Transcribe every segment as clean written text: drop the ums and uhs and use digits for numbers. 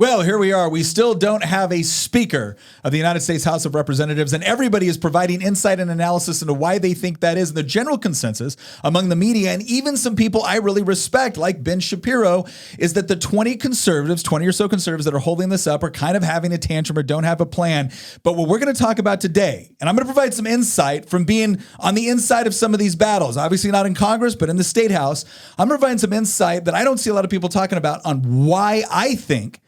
Well, here we are. We still don't have a Speaker of the United States House of Representatives, and everybody is providing insight and analysis into why they think that is. And the general consensus among the media and even some people I really respect, like Ben Shapiro, is that the 20 or so conservatives that are holding this up are kind of having a tantrum or don't have a plan. But what we're going to talk about today, and I'm going to provide some insight from being on the inside of some of these battles, obviously not in Congress, but in the State House, I'm providing some insight that I don't see a lot of people talking about on why I think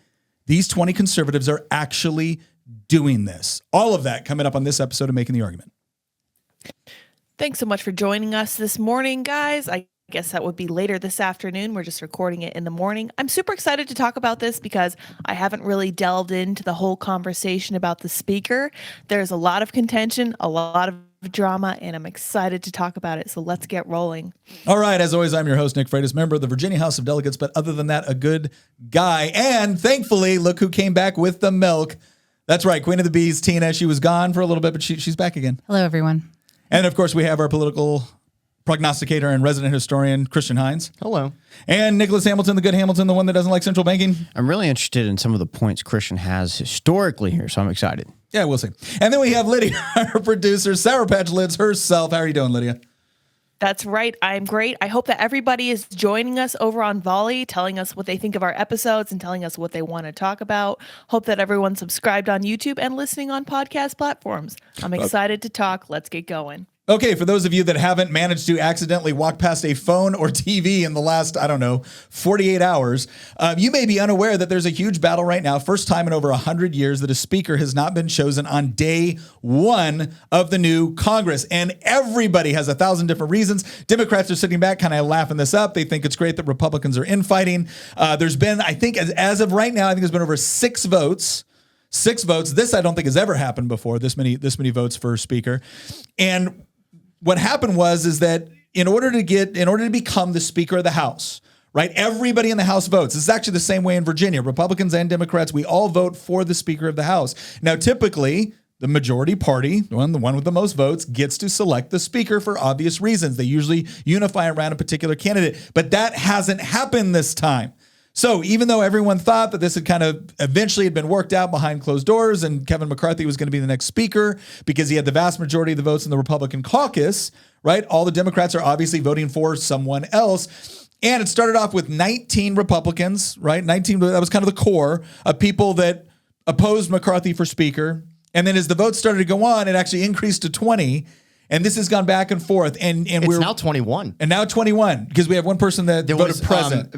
these 20 conservatives are actually doing this. All of that coming up on this episode of Making the Argument. Thanks so much for joining us this morning, guys. I guess that would be later this afternoon. We're just recording it in the morning. I'm super excited to talk about this because I haven't really delved into the whole conversation about the Speaker. There's a lot of contention, a lot of drama, and I'm excited to talk about it. So let's get rolling. All right. As always, I'm your host, Nick Freitas, member of the Virginia House of Delegates, but other than that, a good guy. And thankfully, look who came back with the milk. That's right. Queen of the Bees, Tina. She was gone for a little bit, but she's back again. Hello, everyone. And of course, we have our political prognosticator and resident historian, Christian Hines. Hello. And Nicholas Hamilton, the good Hamilton, the one that doesn't like central banking. I'm really interested in some of the points Christian has historically here, so I'm excited. Yeah, we'll see. And then we have Lydia, our producer, Sour Patch Lids herself. How are you doing, Lydia? That's right. I'm great. I hope that everybody is joining us over on Volley, telling us what they think of our episodes and telling us what they want to talk about. Hope that everyone's subscribed on YouTube and listening on podcast platforms. I'm excited to talk. Let's get going. Okay, for those of you that haven't managed to accidentally walk past a phone or TV in the last, 48 hours, you may be unaware that there's a huge battle right now, first time in over 100 years that a speaker has not been chosen on day one of the new Congress. And everybody has 1,000 different reasons. Democrats are sitting back kind of laughing this up. They think it's great that Republicans are infighting. There's been, I think, as of right now, I think there's been over 6 votes. 6 votes. This I don't think has ever happened before, this many votes for speaker. And what happened is that in order to become the Speaker of the House, right? Everybody in the House votes. This is actually the same way in Virginia. Republicans and Democrats, we all vote for the Speaker of the House. Now, typically, the majority party, the one with the most votes, gets to select the Speaker for obvious reasons. They usually unify around a particular candidate, but that hasn't happened this time. So even though everyone thought that this had kind of eventually had been worked out behind closed doors and Kevin McCarthy was going to be the next speaker because he had the vast majority of the votes in the Republican caucus, right? All the Democrats are obviously voting for someone else. And it started off with 19 Republicans, right? 19, that was kind of the core of people that opposed McCarthy for speaker. And then as the votes started to go on, it actually increased to 20. And this has gone back and forth, and it's now 21. And now 21 because we have one person that voted present.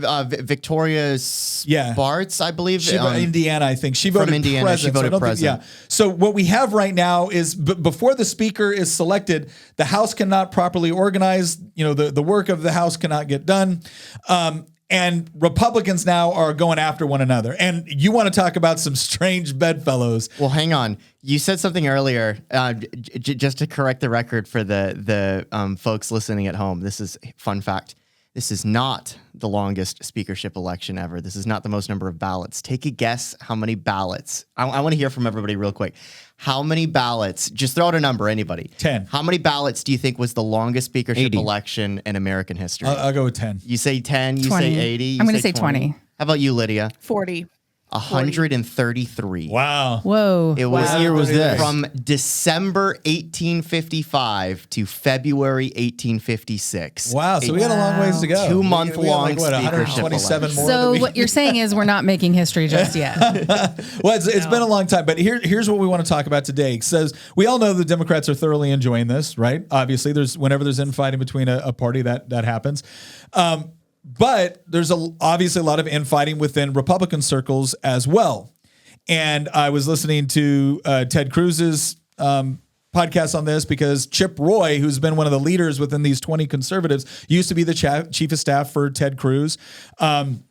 Victoria Spartz, I believe, Indiana. I think she voted from Indiana. Present, she voted present. So what we have right now is before the speaker is selected, the House cannot properly organize. The work of the House cannot get done. And Republicans now are going after one another. And you want to talk about some strange bedfellows. Well, hang on. You said something earlier, just to correct the record for the folks listening at home. This is fun fact. This is not the longest speakership election ever. This is not the most number of ballots. Take a guess how many ballots. I want to hear from everybody real quick. How many ballots? Just throw out a number, anybody. 10. How many ballots do you think was the longest speakership 80. Election in American history? I'll go with 10. You say 10, you 20. say 80. I'm going to say 20. How about you, Lydia? 40. 133. Wow. Whoa. It was, what year was this? From December 1855 to February 1856. Wow. So we had a long ways to go. 2-month-long speakership 127 more. So what you're saying is we're not making history just yet. Well, it's been a long time, but here's what we want to talk about today. It says we all know the Democrats are thoroughly enjoying this, right? Obviously, whenever there's infighting between a party, that happens. But there's obviously a lot of infighting within Republican circles as well. And I was listening to Ted Cruz's podcast on this because Chip Roy, who's been one of the leaders within these 20 conservatives, used to be the chief of staff for Ted Cruz. And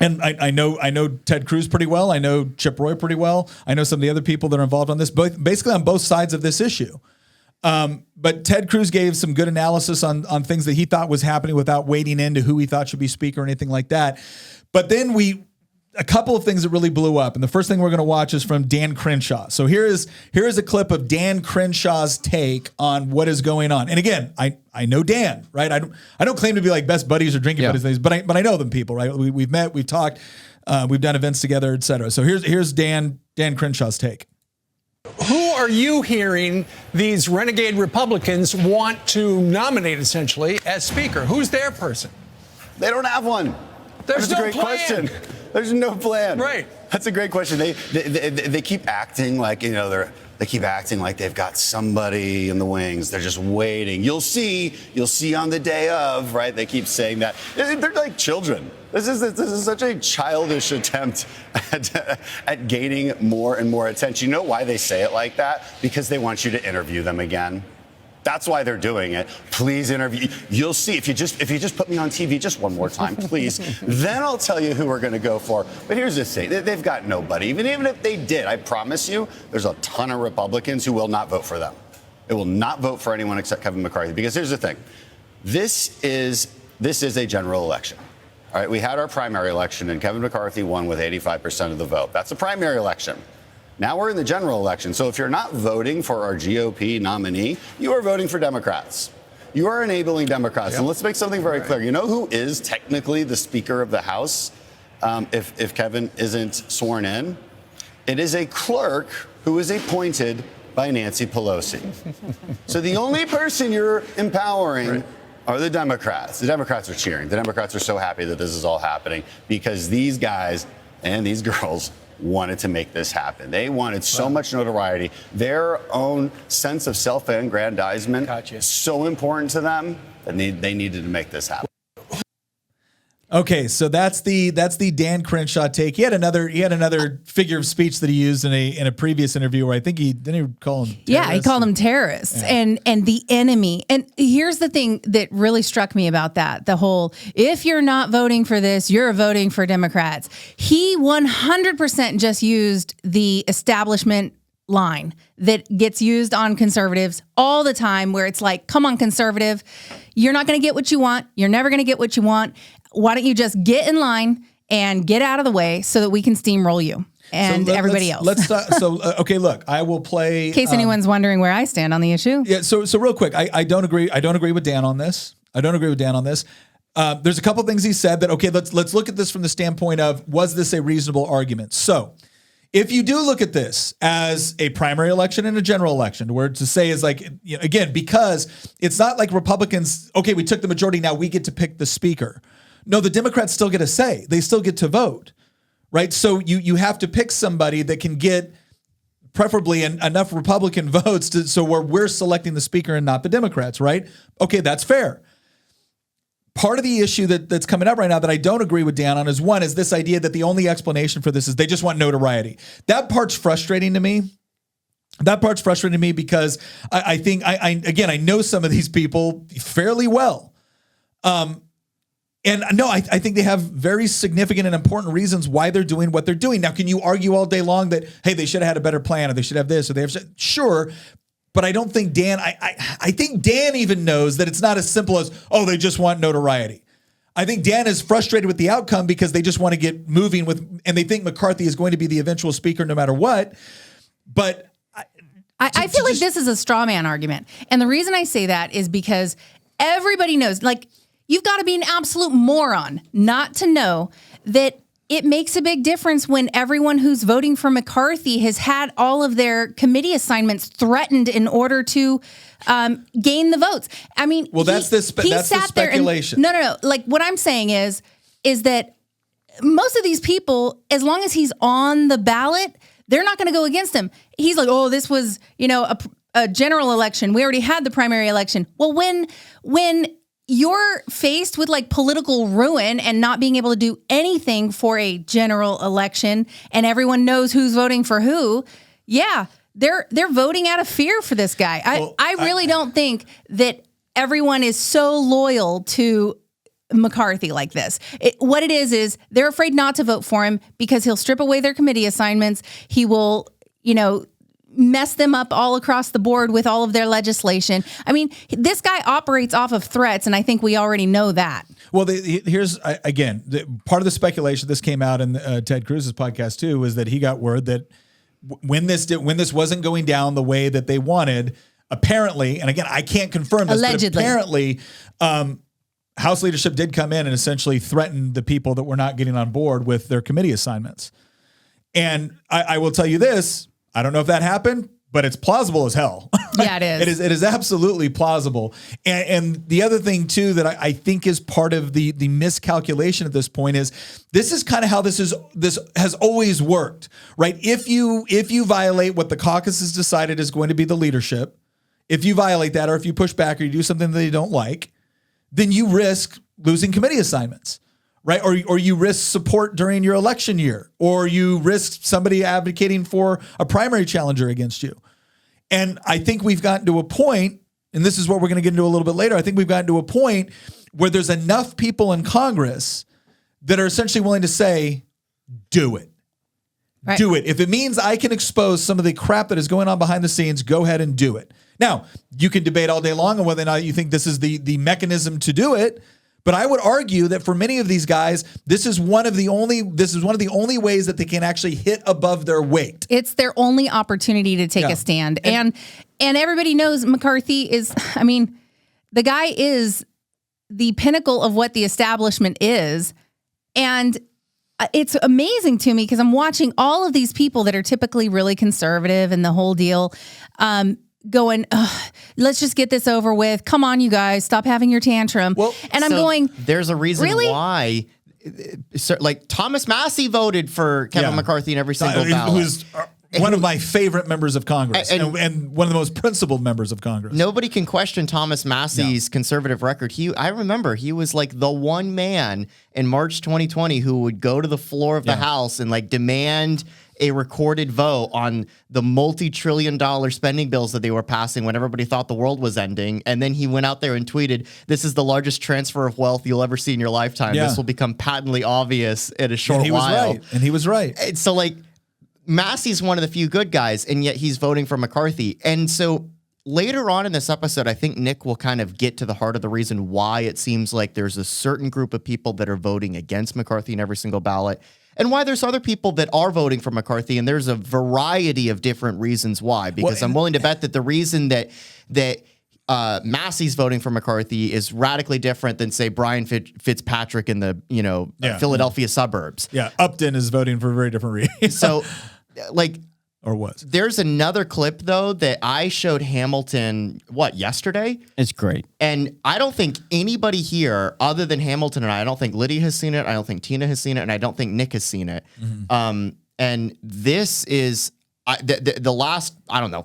I know Ted Cruz pretty well. I know Chip Roy pretty well. I know some of the other people that are involved on this, basically on both sides of this issue. But Ted Cruz gave some good analysis on things that he thought was happening without wading into who he thought should be speaker or anything like that. But then a couple of things that really blew up. And the first thing we're going to watch is from Dan Crenshaw. So here is a clip of Dan Crenshaw's take on what is going on. And again, I know Dan, right? I don't claim to be like best buddies or drinking buddies, but I know them people, right? We've met, we've talked. We've done events together, et cetera. So here's Dan Crenshaw's take. Who are you hearing these renegade Republicans want to nominate, essentially, as Speaker? Who's their person? They don't have one. There's That's no a great plan. question. There's no plan. Right. That's a great question. They keep acting like, they keep acting like they've got somebody in the wings. They're just waiting. You'll see on the day of, right? They keep saying that. They're like children. This is such a childish attempt at gaining more and more attention. You know why they say it like that? Because they want you to interview them again. That's why they're doing it. Please interview. You'll see if you just put me on TV just one more time, please. Then I'll tell you who we're going to go for. But here's the thing: they've got nobody. Even if they did, I promise you, there's a ton of Republicans who will not vote for them. They will not vote for anyone except Kevin McCarthy. Because here's the thing: this is a general election. All right, we had our primary election, and Kevin McCarthy won with 85% of the vote. That's a primary election. Now we're in the general election. So if you're not voting for our GOP nominee, you are voting for Democrats. You are enabling Democrats. Yep. And let's make something very clear. You know who is technically the Speaker of the House if Kevin isn't sworn in? It is a clerk who is appointed by Nancy Pelosi. So the only person you're empowering are the Democrats. The Democrats are cheering. The Democrats are so happy that this is all happening because these guys and these girls wanted to make this happen. They wanted so much notoriety. Their own sense of self-aggrandizement is so important to them that they needed to make this happen. Okay, so that's the Dan Crenshaw take. He had another figure of speech that he used in a previous interview where I think he call him terrorists? Yeah, he called them terrorists and the enemy. And here's the thing that really struck me about that: the whole if you're not voting for this, you're voting for Democrats. He 100% just used the establishment line that gets used on conservatives all the time, where it's like, come on, conservative, you're not going to get what you want. You're never going to get what you want. Why don't you just get in line and get out of the way so that we can steamroll you and everybody else? Okay, look, I will play. In case anyone's wondering where I stand on the issue. Yeah. So real quick, I don't agree. I don't agree with Dan on this. There's a couple things he said that, okay, let's look at this from the standpoint of, was this a reasonable argument? So if you do look at this as a primary election and a general election, where to say is like, again, because it's not like Republicans, okay, we took the majority, now we get to pick the speaker. No, the Democrats still get a say. They still get to vote, right? So you have to pick somebody that can get preferably enough Republican votes so we're selecting the speaker and not the Democrats, right? Okay, that's fair. Part of the issue that's coming up right now that I don't agree with Dan on is this idea that the only explanation for this is they just want notoriety. That part's frustrating to me. Because I think I know some of these people fairly well. And no, I think they have very significant and important reasons why they're doing what they're doing. Now, can you argue all day long that, hey, they should have had a better plan or they should have this or they have, sure. But I don't think Dan, I think Dan even knows that it's not as simple as, oh, they just want notoriety. I think Dan is frustrated with the outcome because they just want to get moving and they think McCarthy is going to be the eventual speaker no matter what. But I feel like this is a straw man argument. And the reason I say that is because everybody knows, like, you've got to be an absolute moron not to know that it makes a big difference when everyone who's voting for McCarthy has had all of their committee assignments threatened in order to gain the votes. I mean, that's the speculation. No. Like, what I'm saying is that most of these people, as long as he's on the ballot, they're not going to go against him. He's like, oh, this was, a general election. We already had the primary election. Well, when you're faced with like political ruin and not being able to do anything for a general election and everyone knows who's voting for who, yeah, they're voting out of fear for this guy. I really don't think that everyone is so loyal to McCarthy like this. What it is they're afraid not to vote for him because he'll strip away their committee assignments. He will, mess them up all across the board with all of their legislation. I mean, this guy operates off of threats, and I think we already know that. Well, here's, again, part of the speculation, this came out in Ted Cruz's podcast too, was that he got word that when this wasn't going down the way that they wanted, apparently, and again, I can't confirm this, allegedly, but apparently, House leadership did come in and essentially threaten the people that were not getting on board with their committee assignments. And I will tell you this, I don't know if that happened, but it's plausible as hell. Yeah, it is. It is absolutely plausible. And the other thing too that I think is part of the miscalculation at this point is this is kind of how this has always worked, right? If you violate what the caucus has decided is going to be the leadership, if you violate that, or if you push back or you do something that they don't like, then you risk losing committee assignments, right? Or you risk support during your election year, or you risk somebody advocating for a primary challenger against you. And I think we've gotten to a point, and this is what we're going to get into a little bit later, I think we've gotten to a point where there's enough people in Congress that are essentially willing to say, do it. Right. Do it. If it means I can expose some of the crap that is going on behind the scenes, go ahead and do it. Now, you can debate all day long on whether or not you think this is the mechanism to do it, but I would argue that for many of these guys, this is one of the only ways that they can actually hit above their weight. It's their only opportunity to take a stand. And everybody knows McCarthy is, I mean, the guy is the pinnacle of what the establishment is. And it's amazing to me because I'm watching all of these people that are typically really conservative and the whole deal, going, let's just get this over with. Come on, you guys, stop having your tantrum. Well, and I'm going, there's a reason really? Why. Like Thomas Massey voted for Kevin McCarthy in every single ballot. Who's one of my favorite members of Congress and one of the most principled members of Congress. Nobody can question Thomas Massey's conservative record. I remember he was like the one man in March 2020 who would go to the floor of the House and like demand a recorded vote on the multi-trillion-dollar spending bills that they were passing when everybody thought the world was ending. And then he went out there and tweeted, "This is the largest transfer of wealth you'll ever see in your lifetime. This will become patently obvious in a short while." And he was right. And so like Massey's one of the few good guys, and yet he's voting for McCarthy. And so later on in this episode, I think Nick will kind of get to the heart of the reason why it seems like there's a certain group of people that are voting against McCarthy in every single ballot, and why there's other people that are voting for McCarthy, and there's a variety of different reasons why. Because I'm willing to bet that the reason that Massey's voting for McCarthy is radically different than, say, Brian Fitzpatrick in the Philadelphia suburbs. Yeah, Upton is voting for a very different reason. So, like, or was there's another clip though that I showed Hamilton yesterday? It's great. And I don't think anybody here other than Hamilton and I don't think Lydia has seen it, I don't think Tina has seen it, and I don't think Nick has seen it. Mm-hmm. And this is the last,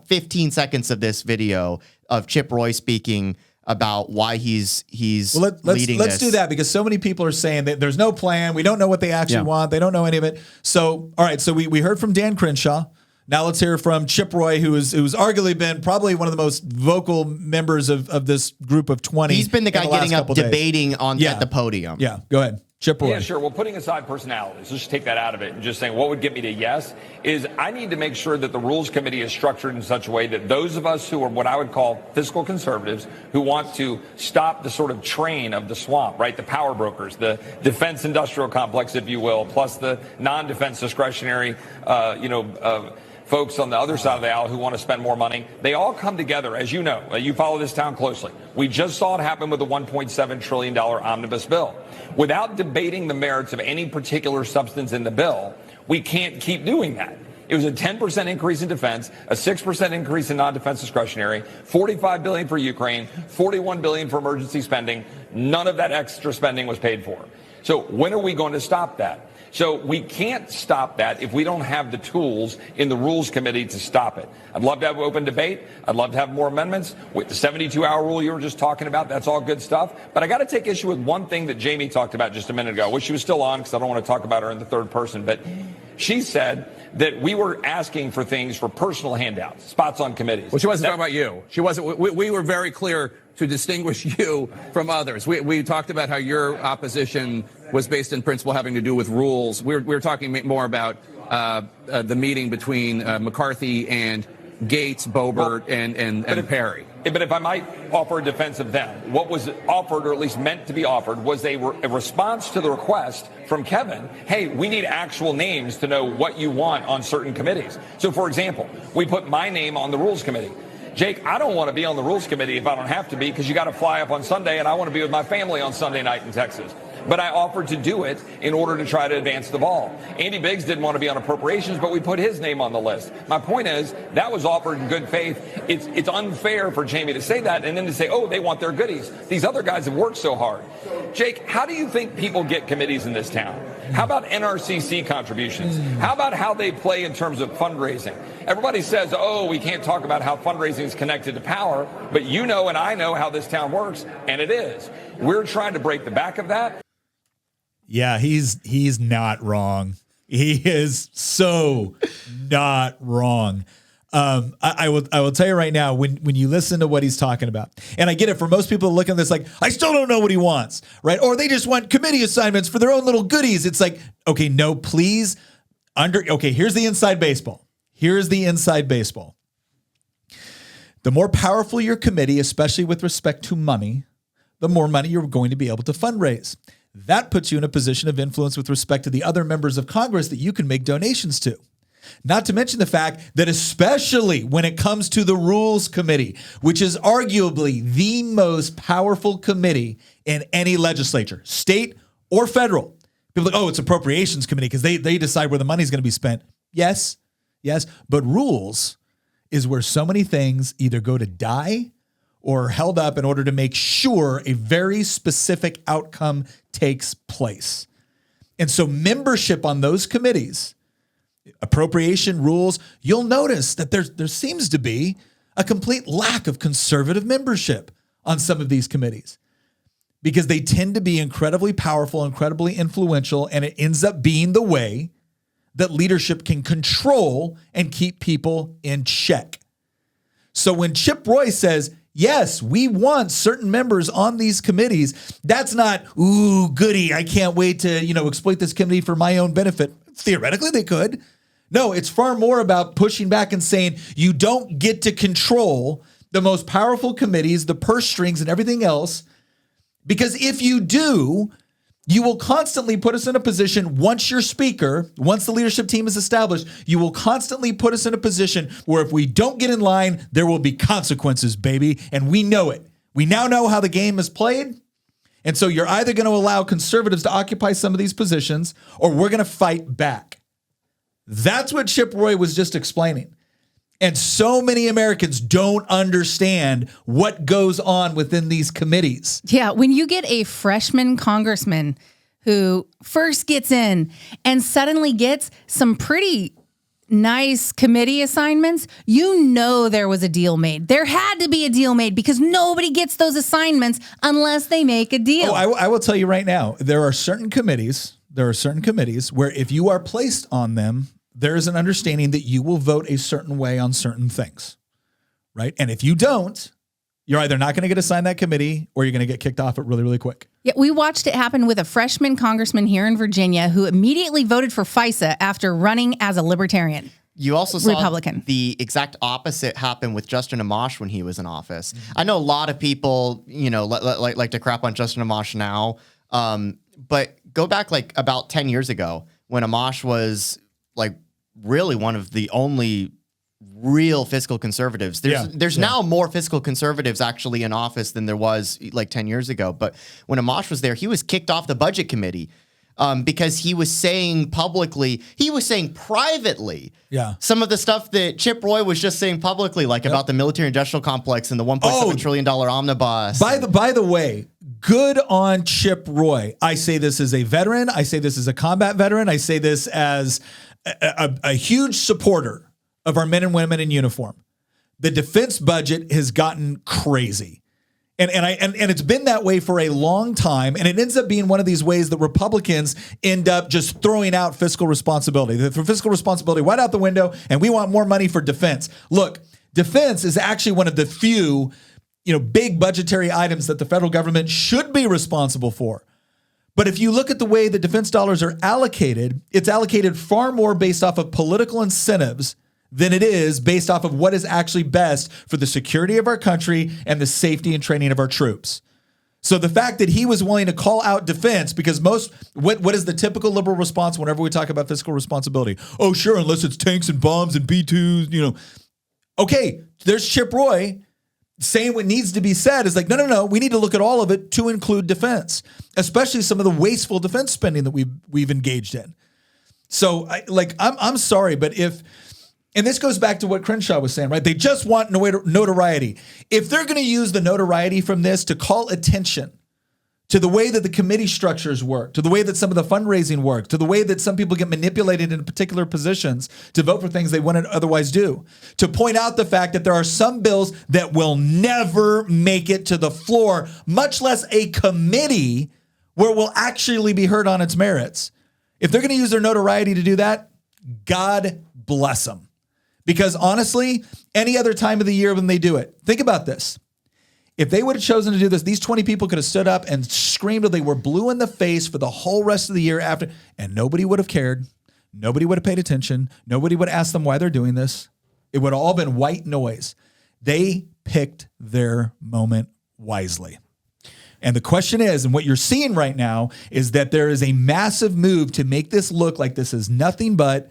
15 seconds of this video of Chip Roy speaking about why he's leading let's this. do that, because so many people are saying that there's no plan. We don't know what they actually want. They don't know any of it. So, all right. So we heard from Dan Crenshaw. Now let's hear from Chip Roy, who's arguably been probably one of the most vocal members of this group of 20. He's been the guy getting up debating at the podium. Yeah, go ahead. Chip Roy. Yeah, sure. Well, putting aside personalities, let's just take that out of it and just saying what would get me to yes is I need to make sure that the Rules Committee is structured in such a way that those of us who are what I would call fiscal conservatives, who want to stop the sort of train of the swamp, right? The power brokers, the defense industrial complex, if you will, plus the non-defense discretionary, folks on the other side of the aisle who want to spend more money, they all come together, as you know. You follow this town closely. We just saw it happen with the $1.7 trillion omnibus bill. Without debating the merits of any particular substance in the bill, we can't keep doing that. It was a 10% increase in defense, a 6% increase in non-defense discretionary, $45 billion for Ukraine, $41 billion for emergency spending. None of that extra spending was paid for. So when are we going to stop that? So we can't stop that if we don't have the tools in the Rules Committee to stop it. I'd love to have open debate. I'd love to have more amendments. With the 72-hour rule you were just talking about, that's all good stuff. But I got to take issue with one thing that Jamie talked about just a minute ago. I wish she was still on because I don't want to talk about her in the third person. But she said that we were asking for things for personal handouts, spots on committees. Well, she wasn't talking about you. She wasn't. We were very clear to distinguish you from others. We talked about how your opposition was based in principle having to do with rules. We were talking more about the meeting between McCarthy and Gates, Boebert, and Perry. But if I might offer a defense of them, what was offered, or at least meant to be offered, was a response to the request from Kevin, hey, we need actual names to know what you want on certain committees. So, for example, we put my name on the Rules Committee. Jake, I don't want to be on the Rules Committee if I don't have to be, because you got to fly up on Sunday, and I want to be with my family on Sunday night in Texas. But I offered to do it in order to try to advance the ball. Andy Biggs didn't want to be on appropriations, but we put his name on the list. My point is, that was offered in good faith. It's unfair for Jamie to say that and then to say, oh, they want their goodies. These other guys have worked so hard. Jake, how do you think people get committees in this town? How about NRCC contributions? How about how they play in terms of fundraising? Everybody says, oh, we can't talk about how fundraising is connected to power, but you know and I know how this town works, and it is. We're trying to break the back of that. Yeah, he's not wrong. He is so not wrong. I will tell you right now, when you listen to what he's talking about, and I get it, for most people look at this like, I still don't know what he wants, right? Or they just want committee assignments for their own little goodies. It's like, okay, no, please. Okay, here's the inside baseball. Here's the inside baseball. The more powerful your committee, especially with respect to money, the more money you're going to be able to fundraise. That puts you in a position of influence with respect to the other members of Congress that you can make donations to. Not to mention the fact that especially when it comes to the Rules Committee, which is arguably the most powerful committee in any legislature, state or federal. People are like, oh, it's Appropriations Committee because they decide where the money's going to be spent. Yes. But Rules is where so many things either go to die or are held up in order to make sure a very specific outcome takes place. And so membership on those committees, appropriation, rules, you'll notice that there seems to be a complete lack of conservative membership on some of these committees because they tend to be incredibly powerful, incredibly influential, and it ends up being the way that leadership can control and keep people in check. So when Chip Roy says, yes, we want certain members on these committees, that's not, ooh, goody, I can't wait to, exploit this committee for my own benefit. Theoretically, they could. No, it's far more about pushing back and saying you don't get to control the most powerful committees, the purse strings and everything else, because if you do, you will constantly put us in a position, once you're speaker, once the leadership team is established, you will constantly put us in a position where if we don't get in line, there will be consequences, baby. And we know it. We now know how the game is played. And so you're either going to allow conservatives to occupy some of these positions or we're going to fight back. That's what Chip Roy was just explaining. And so many Americans don't understand what goes on within these committees. Yeah, when you get a freshman congressman who first gets in and suddenly gets some pretty nice committee assignments, you know there was a deal made. There had to be a deal made because nobody gets those assignments unless they make a deal. Oh, I will tell you right now, there are certain committees where if you are placed on them, there is an understanding that you will vote a certain way on certain things, right? And if you don't, you're either not going to get assigned that committee or you're going to get kicked off it really, really quick. Yeah, we watched it happen with a freshman congressman here in Virginia who immediately voted for FISA after running as a libertarian. You also saw Republican. The exact opposite happen with Justin Amash when he was in office. I know a lot of people, like to crap on Justin Amash now, but go back like about 10 years ago when Amash was like really one of the only real fiscal conservatives. There's now more fiscal conservatives actually in office than there was like 10 years ago. But when Amash was there, he was kicked off the budget committee because he was saying privately some of the stuff that Chip Roy was just saying publicly, like about the military industrial complex and the $1.7 trillion omnibus. By the way, good on Chip Roy. I say this as a veteran. I say this as a combat veteran. I say this as a huge supporter of our men and women in uniform. The defense budget has gotten crazy. And it's been that way for a long time. And it ends up being one of these ways that Republicans end up just throwing out fiscal responsibility. They throw fiscal responsibility right out the window, and we want more money for defense. Look, defense is actually one of the few, big budgetary items that the federal government should be responsible for. But if you look at the way the defense dollars are allocated, it's allocated far more based off of political incentives than it is based off of what is actually best for the security of our country and the safety and training of our troops. So the fact that he was willing to call out defense, because what is the typical liberal response whenever we talk about fiscal responsibility? Oh, sure, unless it's tanks and bombs and B-2s, Okay, there's Chip Roy saying what needs to be said is like, no, we need to look at all of it to include defense, especially some of the wasteful defense spending that we've engaged in. So I'm sorry, but and this goes back to what Crenshaw was saying, right? They just want notoriety. If they're going to use the notoriety from this to call attention to the way that the committee structures work, to the way that some of the fundraising work, to the way that some people get manipulated in particular positions to vote for things they wouldn't otherwise do, to point out the fact that there are some bills that will never make it to the floor, much less a committee where it will actually be heard on its merits. If they're going to use their notoriety to do that, God bless them. Because honestly, any other time of the year when they do it, think about this. If they would have chosen to do this, these 20 people could have stood up and screamed till they were blue in the face for the whole rest of the year after, and nobody would have cared. Nobody would have paid attention. Nobody would ask them why they're doing this. It would have all been white noise. They picked their moment wisely. And the question is, and what you're seeing right now, is that there is a massive move to make this look like this is nothing but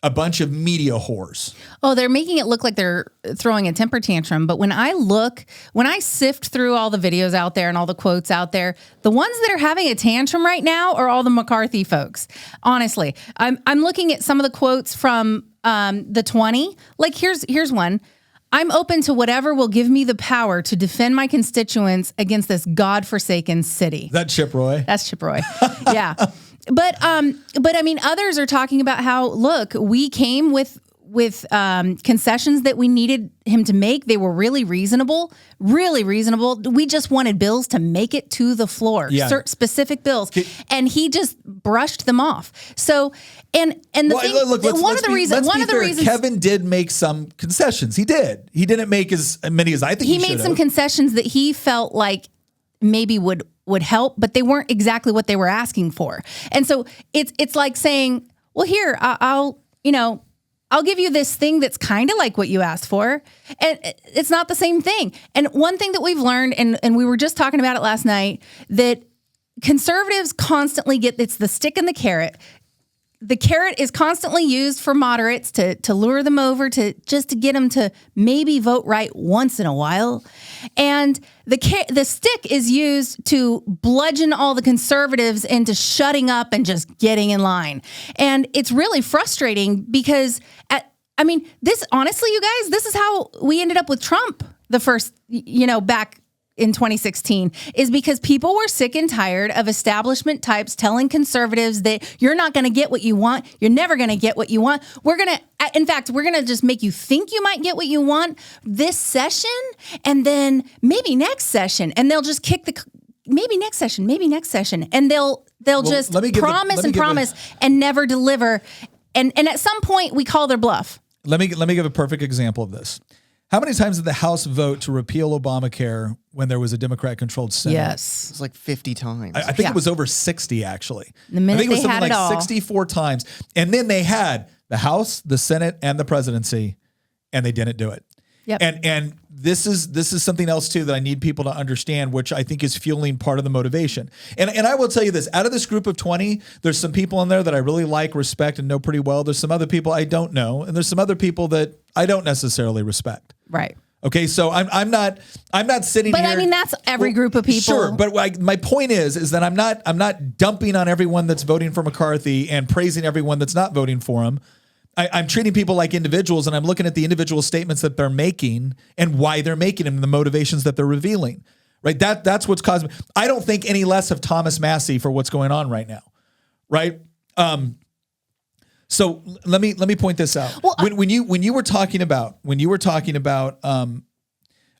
a bunch of media whores. Oh, they're making it look like they're throwing a temper tantrum. But when I sift through all the videos out there and all the quotes out there, the ones that are having a tantrum right now are all the McCarthy folks. Honestly, I'm looking at some of the quotes from the 20. Like here's one. I'm open to whatever will give me the power to defend my constituents against this godforsaken city. That's Chip Roy. That's Chip Roy. Yeah. But I mean, others are talking about how, look, we came with concessions that we needed him to make. They were really reasonable. We just wanted bills to make it to the floor, specific bills, and he just brushed them off. So, one of the reasons Kevin did make some concessions. He did. He didn't make as many as I think he made some concessions that he felt like maybe would help, but they weren't exactly what they were asking for. And so it's like saying, well, here, I'll give you this thing that's kind of like what you asked for. And it's not the same thing. And one thing that we've learned, and we were just talking about it last night, that conservatives constantly it's the stick and the carrot. The carrot is constantly used for moderates to lure them over, to get them to maybe vote right once in a while. And the stick is used to bludgeon all the conservatives into shutting up and just getting in line. And it's really frustrating because, this honestly, you guys, this is how we ended up with Trump the first, back in 2016, is because people were sick and tired of establishment types telling conservatives that you're not going to get what you want. You're never going to get what you want. We're going to just make you think you might get what you want this session, and then maybe next session, and they'll just kick maybe next session, and they'll just promise and never deliver. And at some point we call their bluff. Let me give a perfect example of this. How many times did the House vote to repeal Obamacare when there was a Democrat-controlled Senate? Yes. It was like 50 times. I think it was over 60, actually. The minute I think it was they something had it like all. 64 times. And then they had the House, the Senate, and the presidency, and they didn't do it. Yep. And this is something else, too, that I need people to understand, which I think is fueling part of the motivation. And I will tell you this. Out of this group of 20, there's some people in there that I really like, respect, and know pretty well. There's some other people I don't know. And there's some other people that I don't necessarily respect. Right. Okay, so I'm not sitting but here. But I mean, that's every group of people. Sure, but my point is that I'm not dumping on everyone that's voting for McCarthy and praising everyone that's not voting for him. I'm treating people like individuals, and I'm looking at the individual statements that they're making and why they're making them, and the motivations that they're revealing. Right? That's what's causing. I don't think any less of Thomas Massey for what's going on right now. Right? So let me point this out. Well, when you were talking about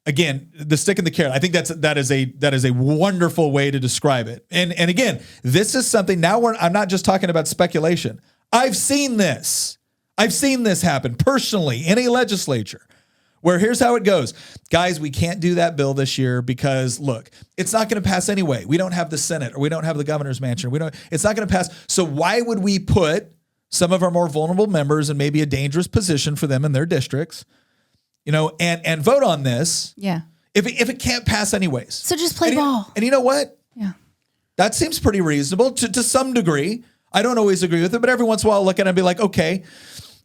again, the stick and the carrot, I think that is a wonderful way to describe it. And again, this is something now I'm not just talking about speculation. I've seen this happen personally in a legislature where here's how it goes. Guys, we can't do that bill this year because look, it's not going to pass anyway. We don't have the Senate, or we don't have the governor's mansion. It's not going to pass. So why would we put some of our more vulnerable members in maybe a dangerous position for them in their districts, and vote on this? Yeah. If it can't pass anyways. So just play ball. And you know what? Yeah. That seems pretty reasonable to some degree. I don't always agree with it, but every once in a while I'll look at it and be like, okay,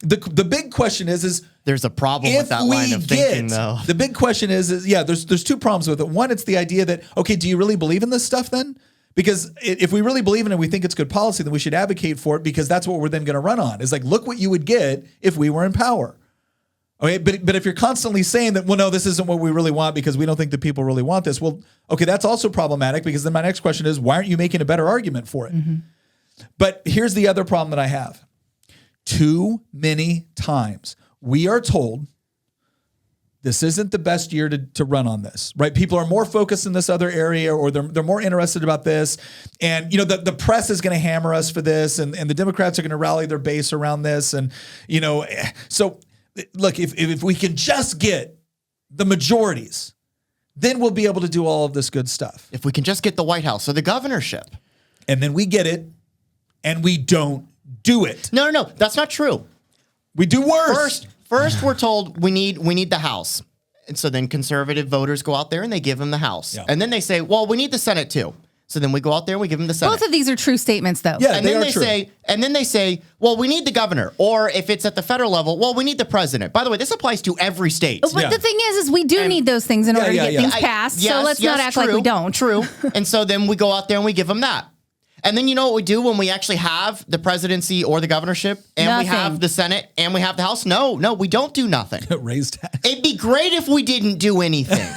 the big question is there's a problem with that line of thinking, though. The big question is there's two problems with it. One, it's the idea that, okay, do you really believe in this stuff then? Because if we really believe in it, we think it's good policy, then we should advocate for it, because that's what we're then going to run on. It's like, look what you would get if we were in power. Okay, but if you're constantly saying that, well, no, this isn't what we really want because we don't think that people really want this. Well, okay, that's also problematic, because then my next question is, why aren't you making a better argument for it? Mm-hmm. But here's the other problem that I have. Too many times we are told this isn't the best year to run on this, right? People are more focused in this other area, or they're more interested about this. And, the press is going to hammer us for this, and the Democrats are going to rally their base around this. And, so look, if we can just get the majorities, then we'll be able to do all of this good stuff. If we can just get the White House or the governorship. And then we get it, and we don't do it. No, that's not true. We do worse. First, we're told we need the House. And so then conservative voters go out there and they give them the House. Yeah. And then they say, well, we need the Senate too. So then we go out there and we give them the Senate. Both of these are true statements, though. Yeah, and then they say, well, we need the governor. Or if it's at the federal level, well, we need the president. By the way, this applies to every state. But the thing is we do need those things in order to get things passed. So let's not act like we don't. True. And so then we go out there and we give them that. And then you know what we do when we actually have the presidency or the governorship, and we have the Senate and we have the House? No, we don't do nothing. Raise tax. It'd be great if we didn't do anything.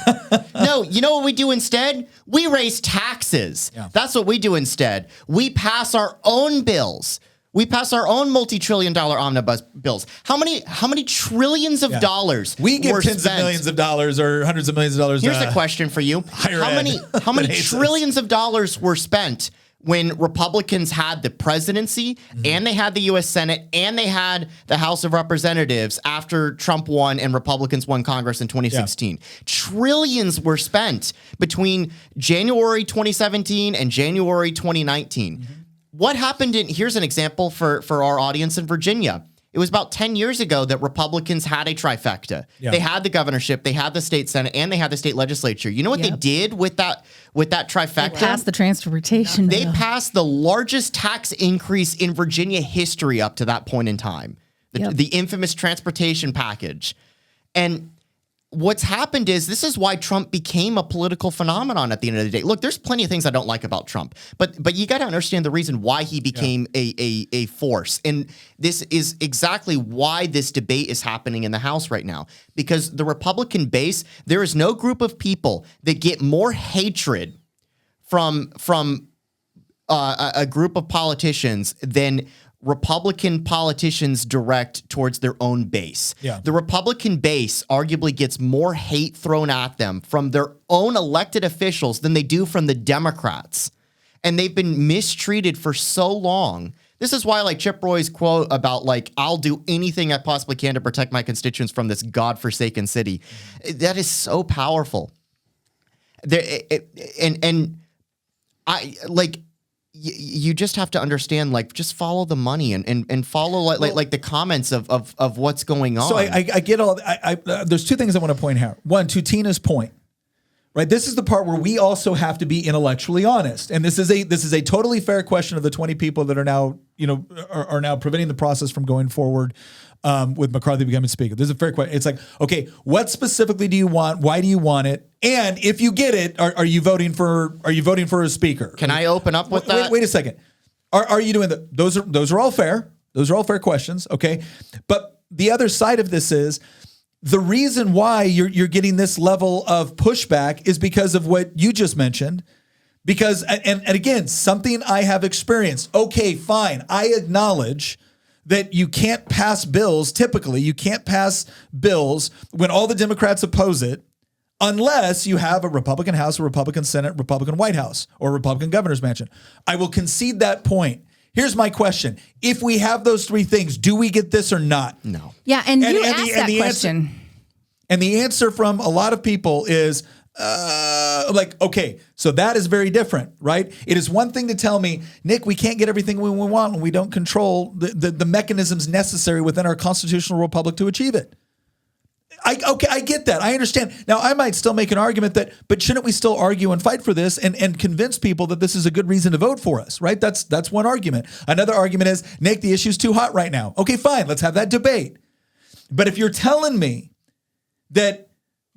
No, you know what we do instead? We raise taxes. Yeah. That's what we do instead. We pass our own bills. We pass our own multi-trillion-dollar omnibus bills. How many trillions of dollars we give tens of millions of dollars or hundreds of millions of dollars? Here's a question for you: How many trillions of dollars were spent when Republicans had the presidency, and they had the U.S. Senate, and they had the House of Representatives after Trump won and Republicans won Congress in 2016? Yeah. Trillions were spent between January 2017 and January 2019. Mm-hmm. What happened here's an example for our audience in Virginia. It was about 10 years ago that Republicans had a trifecta. Yeah. They had the governorship, they had the state Senate, and they had the state legislature. You know what they did with that trifecta? They passed the transportation bill. They passed the largest tax increase in Virginia history up to that point in time. The infamous transportation package. And what's happened is this is why Trump became a political phenomenon at the end of the day. Look, there's plenty of things I don't like about Trump, but you got to understand the reason why he became a force. And this is exactly why this debate is happening in the House right now, because the Republican base, there is no group of people that get more hatred from a group of politicians than Republican politicians direct towards their own base. Yeah. The Republican base arguably gets more hate thrown at them from their own elected officials than they do from the Democrats. And they've been mistreated for so long. This is why, like, Chip Roy's quote about, like, I'll do anything I possibly can to protect my constituents from this godforsaken city. That is so powerful. You just have to understand, like, just follow the money and follow like the comments of what's going on. So I get all. There's two things I want to point out. One, to Tina's point, right? This is the part where we also have to be intellectually honest, and this is a totally fair question of the 20 people that are now are now preventing the process from going forward. With McCarthy becoming speaker. There's a fair question. It's like, okay, what specifically do you want? Why do you want it? And if you get it, are you voting for a speaker? Can I open up with that? Wait a second. Are you doing that? Those are all fair. Those are all fair questions. Okay. But the other side of this is the reason why you're getting this level of pushback is because of what you just mentioned. Because, and again, something I have experienced. Okay, fine. I acknowledge that you can't pass bills. Typically, you can't pass bills when all the Democrats oppose it unless you have a Republican House, a Republican Senate, Republican White House, or a Republican governor's mansion. I will concede that point. Here's my question. If we have those three things, do we get this or not? No. Yeah, and you asked that question. And the answer from a lot of people is, okay, so that is very different, right? It is one thing to tell me, Nick, we can't get everything we want when we don't control the mechanisms necessary within our constitutional republic to achieve it. Okay, I get that. I understand. Now, I might still make an argument but shouldn't we still argue and fight for this and convince people that this is a good reason to vote for us, right? That's one argument. Another argument is, Nick, the issue's too hot right now. Okay, fine. Let's have that debate. But if you're telling me that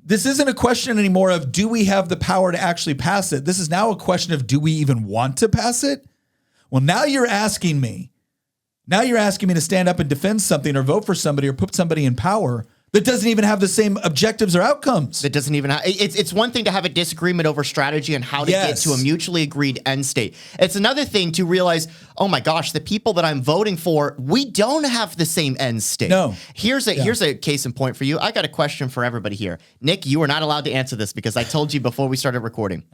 this isn't a question anymore of do we have the power to actually pass it, this is now a question of do we even want to pass it? Well, now you're asking me to stand up and defend something or vote for somebody or put somebody in power that doesn't even have the same objectives or outcomes. That doesn't even have, it's one thing to have a disagreement over strategy and how to get to a mutually agreed end state. It's another thing to realize, oh my gosh, the people that I'm voting for, we don't have the same end state. No. Here's a case in point for you. I got a question for everybody here. Nick, you are not allowed to answer this because I told you before we started recording.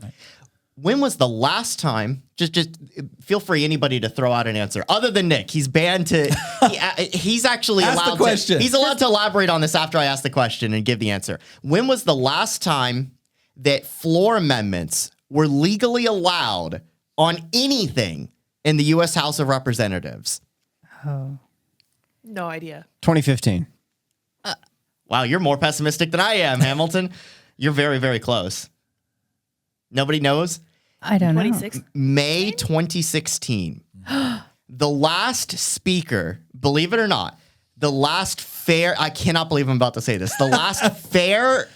When was the last time, just feel free, anybody to throw out an answer other than Nick. He's banned to, he's actually Ask allowed the question. he's allowed to elaborate on this after I ask the question and give the answer. When was the last time that floor amendments were legally allowed on anything in the U.S. House of Representatives? No idea. 2015. Wow, you're more pessimistic than I am, Hamilton. You're very, very close. Nobody knows? I don't know. 26. May 2016. The last speaker, believe it or not, the last fair, I cannot believe I'm about to say this, the last fair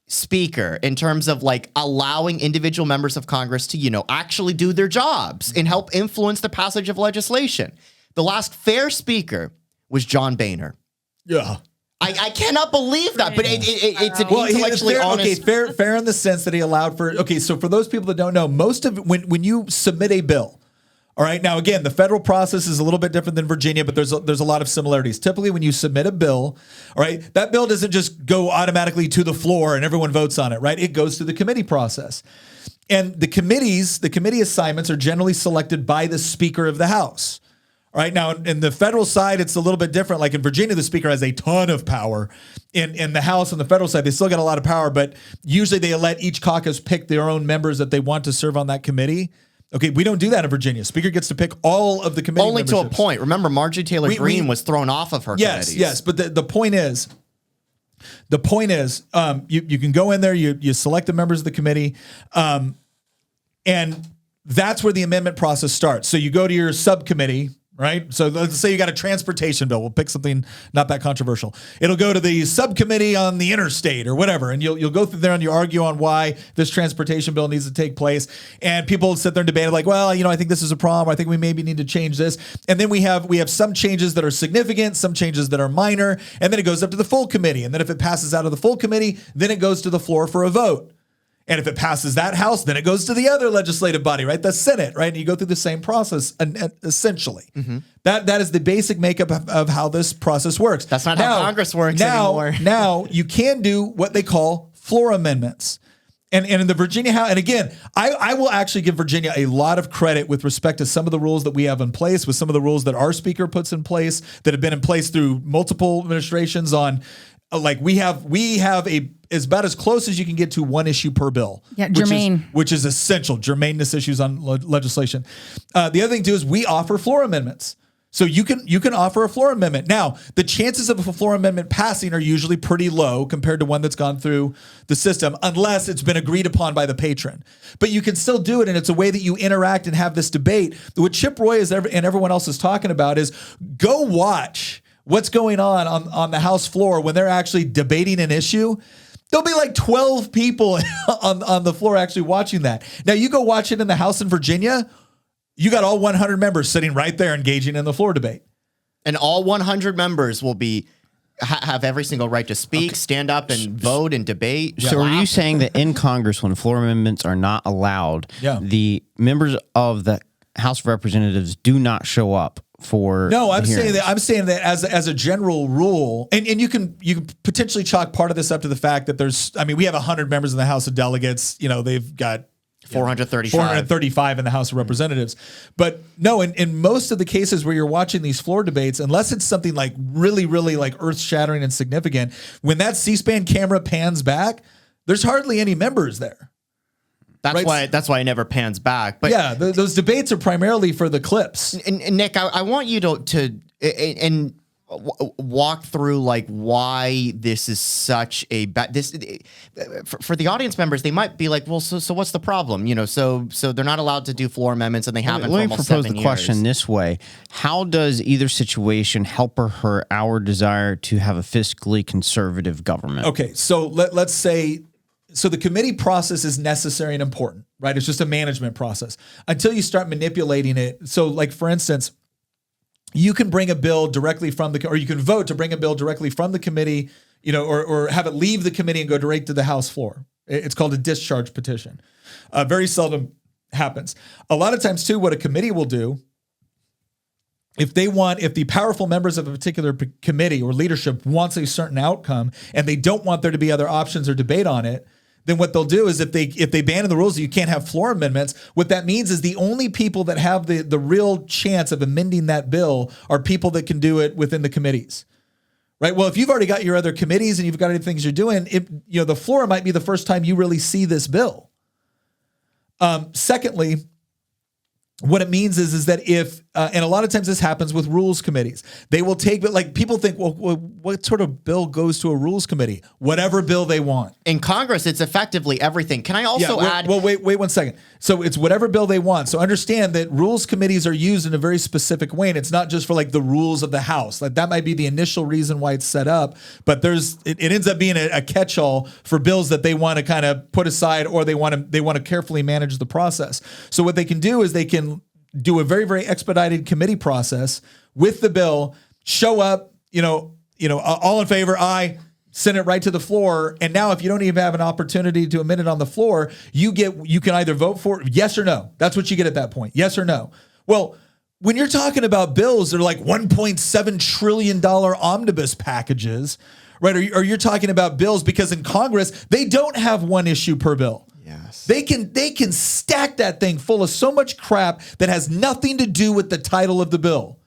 speaker in terms of like allowing individual members of Congress to, actually do their jobs and help influence the passage of legislation. The last fair speaker was John Boehner. Yeah. I cannot believe that, but it's an intellectually honest. Okay, fair in the sense that he allowed for. Okay, so for those people that don't know, most of when you submit a bill, all right. Now again, the federal process is a little bit different than Virginia, but there's a lot of similarities. Typically, when you submit a bill, all right, that bill doesn't just go automatically to the floor and everyone votes on it, right? It goes through the committee process, and the committee assignments are generally selected by the Speaker of the House. All right, now in the federal side, it's a little bit different. Like in Virginia, the speaker has a ton of power. In the House on the federal side, they still got a lot of power, but usually they let each caucus pick their own members that they want to serve on that committee. Okay, we don't do that in Virginia. Speaker gets to pick all of the committee only to a memberships. point. Remember, Marjorie Taylor Greene was thrown off of her committees. Yes, but the point is, you can go in there, you select the members of the committee, and that's where the amendment process starts. So you go to your subcommittee. Right. So let's say you got a transportation bill. We'll pick something not that controversial. It'll go to the subcommittee on the interstate or whatever. And you'll go through there and you argue on why this transportation bill needs to take place. And people sit there and debate like, well, I think this is a problem. I think we maybe need to change this. And then we have some changes that are significant, some changes that are minor. And then it goes up to the full committee. And then if it passes out of the full committee, then it goes to the floor for a vote. And if it passes that house, then it goes to the other legislative body, right? The Senate, right? And you go through the same process, essentially. Mm-hmm. That is the basic makeup of how this process works. That's not how Congress works anymore. Now, you can do what they call floor amendments. And in the Virginia House, and again, I will actually give Virginia a lot of credit with respect to some of the rules that we have in place, with some of the rules that our speaker puts in place that have been in place through multiple administrations on, like we have is about as close as you can get to one issue per bill. Yeah, germane. Which is essential, germaneness issues on legislation. The other thing too is we offer floor amendments. So you can offer a floor amendment. Now, the chances of a floor amendment passing are usually pretty low compared to one that's gone through the system, unless it's been agreed upon by the patron. But you can still do it, and it's a way that you interact and have this debate. What Chip Roy and everyone else is talking about is go watch what's going on the House floor when they're actually debating an issue. There'll be like 12 people on the floor actually watching that. Now, you go watch it in the House in Virginia, you got all 100 members sitting right there engaging in the floor debate. And all 100 members will have every single right to speak, stand up and vote and debate. So are you saying that in Congress, when floor amendments are not allowed, the members of the House of Representatives do not show up for I'm saying that as a general rule, and you can potentially chalk part of this up to the fact that we have 100 members in the House of Delegates. They've got 435 in the House of Representatives. But no, in most of the cases where you're watching these floor debates, unless it's something like really, really like earth-shattering and significant, when that C-SPAN camera pans back, there's hardly any members there. That's why it never pans back. But yeah, those debates are primarily for the clips. And Nick, I want you to walk through like why this is such a bad for the audience members? They might be like, well, so what's the problem? You know, so they're not allowed to do floor amendments, and they haven't. Let for me almost propose 7 the years. question this way: how does either situation help or hurt our desire to have a fiscally conservative government? Okay, so let's say. So the committee process is necessary and important, right? It's just a management process until you start manipulating it. So like, for instance, you can bring a bill directly from or you can vote to bring a bill directly from the committee, you know, or have it leave the committee and go direct to the House floor. It's called a discharge petition. Very seldom happens. A lot of times too, what a committee will do, if the powerful members of a particular committee or leadership wants a certain outcome and they don't want there to be other options or debate on it, then what they'll do is if they ban in the rules, you can't have floor amendments. What that means is the only people that have the real chance of amending that bill are people that can do it within the committees, right? Well, if you've already got your other committees and you've got other things you're doing, the floor might be the first time you really see this bill. Secondly, what it means is that if, and a lot of times this happens with rules committees, they will take, but like people think, well, what sort of bill goes to a rules committee? Whatever bill they want. In Congress, it's effectively everything. Can I also add? Well, wait 1 second. So it's whatever bill they want. So understand that rules committees are used in a very specific way, and it's not just for like the rules of the House. Like that might be the initial reason why it's set up, but it ends up being a catch-all for bills that they want to kind of put aside, or they want to carefully manage the process. So what they can do is they can do a very, very expedited committee process with the bill, show up, all in favor, aye, send it right to the floor. And now if you don't even have an opportunity to amend it on the floor, you can either vote for yes or no. That's what you get at that point. Yes or no. Well, when you're talking about bills that are like $1.7 trillion omnibus packages, right? Or you're talking about bills because in Congress, they don't have one issue per bill. Yes. They can stack that thing full of so much crap that has nothing to do with the title of the bill.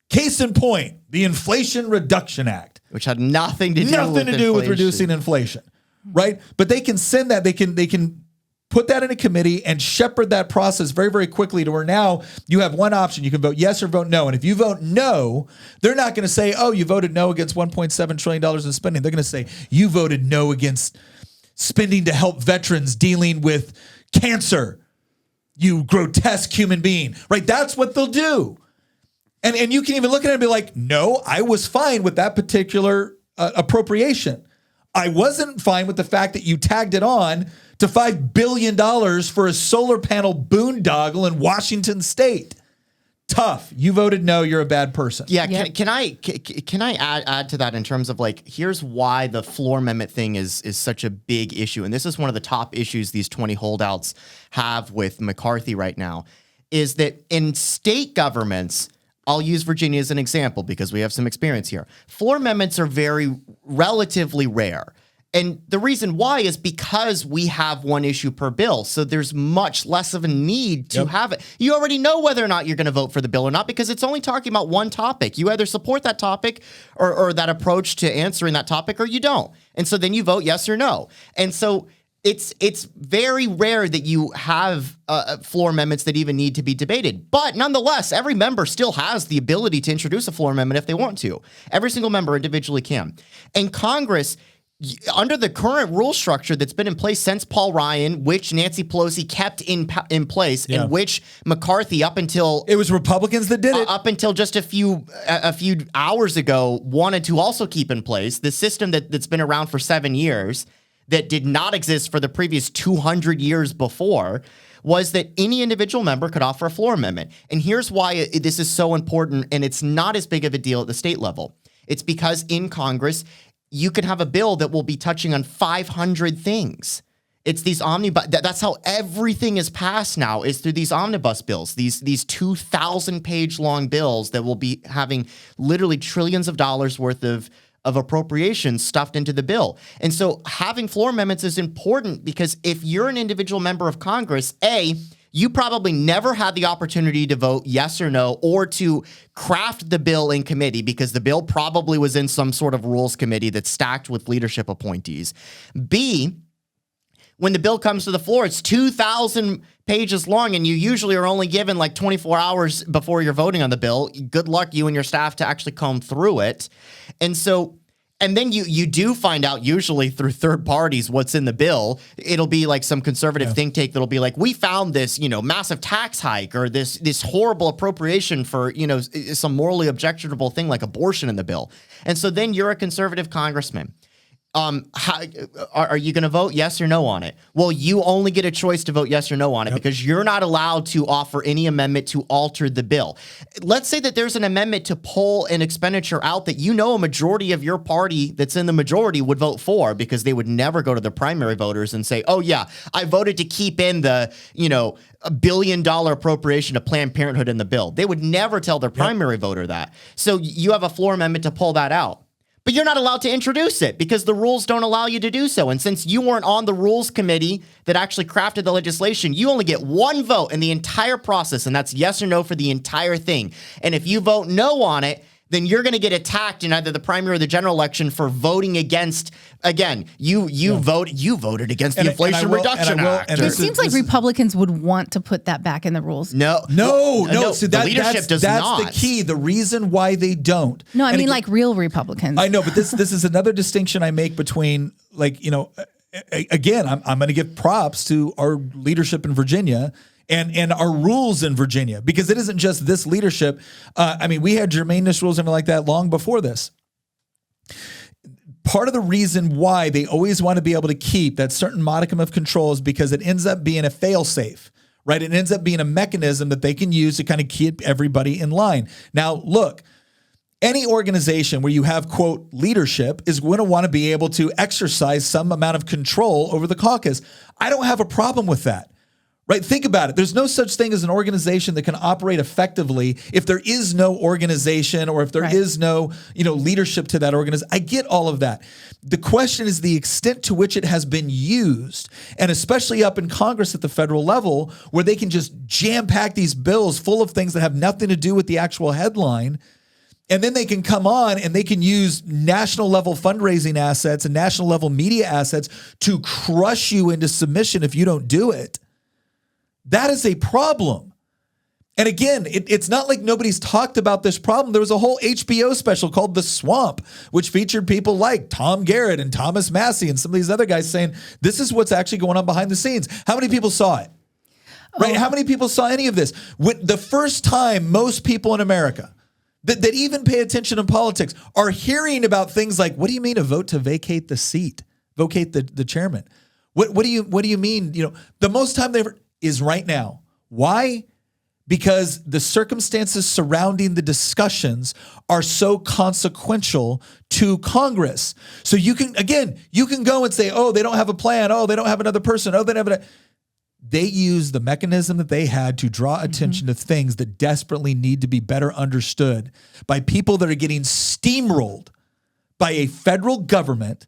Case in point, the Inflation Reduction Act, which had nothing to do with reducing inflation, right? But they can send that, they can put that in a committee and shepherd that process very, very quickly to where now you have one option. You can vote yes or vote no. And if you vote no, they're not going to say, oh, you voted no against $1.7 trillion in spending. They're going to say, you voted no against spending to help veterans dealing with cancer, you grotesque human being, right? That's what they'll do. And you can even look at it and be like, no, I was fine with that particular appropriation. I wasn't fine with the fact that you tagged it on to $5 billion for a solar panel boondoggle in Washington State. Tough. You voted no. You're a bad person. Yeah. Yep. Can I add to that in terms of like, here's why the floor amendment thing is such a big issue. And this is one of the top issues these 20 holdouts have with McCarthy right now, is that in state governments, I'll use Virginia as an example because we have some experience here. Floor amendments are relatively rare. And the reason why is because we have one issue per bill. So there's much less of a need to have it. You already know whether or not you're going to vote for the bill or not because it's only talking about one topic. You either support that topic or that approach to answering that topic or you don't. And so then you vote yes or no. And so it's very rare that you have floor amendments that even need to be debated. But nonetheless, every member still has the ability to introduce a floor amendment if they want to. Every single member individually can. And Congress, under the current rule structure that's been in place since Paul Ryan, which Nancy Pelosi kept in place, and which McCarthy up until it was Republicans that did it up until just a few hours ago wanted to also keep in place, the system that's been around for 7 years that did not exist for the previous 200 years before, was that any individual member could offer a floor amendment. And here's why this is so important, and it's not as big of a deal at the state level. It's because in Congress, you can have a bill that will be touching on 500 things. It's these omnibus. That's how everything is passed now, is through these omnibus bills, these 2,000-page long bills that will be having literally trillions of dollars worth of appropriations stuffed into the bill. And so having floor amendments is important because if you're an individual member of Congress, you probably never had the opportunity to vote yes or no or to craft the bill in committee because the bill probably was in some sort of rules committee that's stacked with leadership appointees. B, When the bill comes to the floor, it's 2,000 pages long, and you usually are only given like 24 hours before you're voting on the bill. Good luck, you and your staff, to actually comb through it. And so, and then you do find out, usually through third parties, what's in the bill. It'll be like some conservative think tank that'll be like, we found this, massive tax hike, or this horrible appropriation for, some morally objectionable thing like abortion in the bill. And so then you're a conservative congressman. How, are you going to vote yes or no on it? Well, you only get a choice to vote yes or no on it because you're not allowed to offer any amendment to alter the bill. Let's say that there's an amendment to pull an expenditure out that a majority of your party that's in the majority would vote for, because they would never go to the primary voters and say, oh yeah, I voted to keep in the, $1 billion appropriation to Planned Parenthood in the bill. They would never tell their primary voter that. So you have a floor amendment to pull that out. But you're not allowed to introduce it because the rules don't allow you to do so. And since you weren't on the rules committee that actually crafted the legislation, you only get one vote in the entire process, and that's yes or no for the entire thing. And if you vote no on it, then you're going to get attacked in either the primary or the general election for voting against. Again, you voted against the Inflation Reduction Act. It seems like Republicans would want to put that back in the rules. No. So the leadership does not. That's the key. The reason why they don't. No, I mean like real Republicans. I know, but this is another distinction I make between, again, I'm going to give props to our leadership in Virginia and our rules in Virginia, because it isn't just this leadership. We had germaneness rules and everything like that long before this. Part of the reason why they always want to be able to keep that certain modicum of control is because it ends up being a fail-safe, right? It ends up being a mechanism that they can use to kind of keep everybody in line. Now, look, any organization where you have, quote, leadership is going to want to be able to exercise some amount of control over the caucus. I don't have a problem with that. Right? Think about it. There's no such thing as an organization that can operate effectively if there is no organization, or if there is no, leadership to that organization. I get all of that. The question is the extent to which it has been used, and especially up in Congress at the federal level, where they can just jam-pack these bills full of things that have nothing to do with the actual headline. And then they can come on and they can use national level fundraising assets and national level media assets to crush you into submission if you don't do it. That is a problem. And again, it's not like nobody's talked about this problem. There was a whole HBO special called The Swamp, which featured people like Tom Garrett and Thomas Massey and some of these other guys saying, this is what's actually going on behind the scenes. How many people saw it? Right? How many people saw any of this? The first time most people in America that even pay attention in politics are hearing about things like, what do you mean a vote to vacate the seat, vacate the chairman? What do you mean? The most time they ever is right now. Why? Because the circumstances surrounding the discussions are so consequential to Congress. So you can go and say, oh, they don't have a plan. Oh, they don't have another person. Oh, they don't have They use the mechanism that they had to draw attention to things that desperately need to be better understood by people that are getting steamrolled by a federal government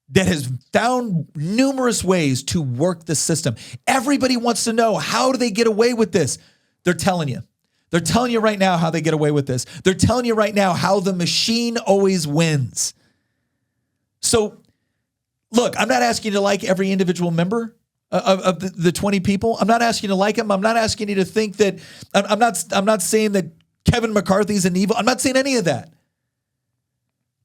that has found numerous ways to work the system. Everybody wants to know, how do they get away with this? They're telling you. They're telling you right now how they get away with this. They're telling you right now how the machine always wins. So, look, I'm not asking you to like every individual member of the 20 people. I'm not asking you to like them. I'm not asking you to think that, I'm not saying that Kevin McCarthy's an evil. I'm not saying any of that.